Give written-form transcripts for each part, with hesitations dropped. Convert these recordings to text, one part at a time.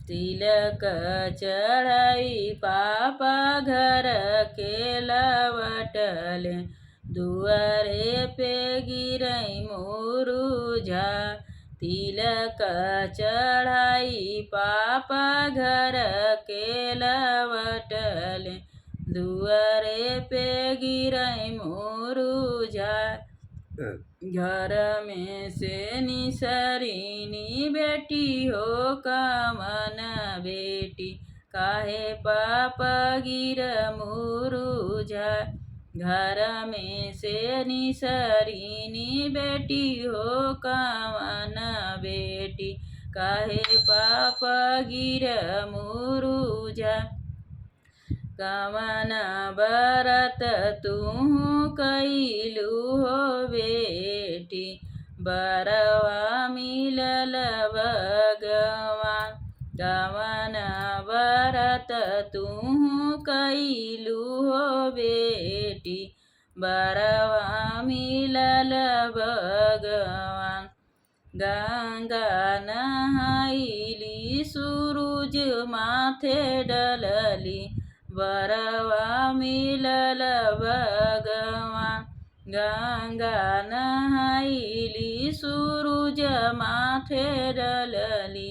तिलक चढ़ाई पापा घर के लवटले, दुआरे पे गिरई मुरुझा। तिलक चढ़ाई पापा घर के लवटले, दुआरे पे गिरई मुरुझा। घर में से निसरीनी बेटी हो कमन बेटी, काहे पाप गिर मुरुझा। घर में से निसरीनी बेटी हो कमन बेटी, काहे पाप गिर मुरुझा। कवन बरत तुहु कैलू हो बेटी, बरवा मिलल भगवान। कवन बरत तुहु कैलू हो बेटी, बरवा मिलल भगवान। गंगा नहाइली सूरज माथे डलली, बरवा मिलल भगवान। गंगा नहाइली सूरज माथे डलली,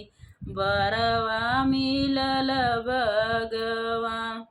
बरवा मिलल भगवान।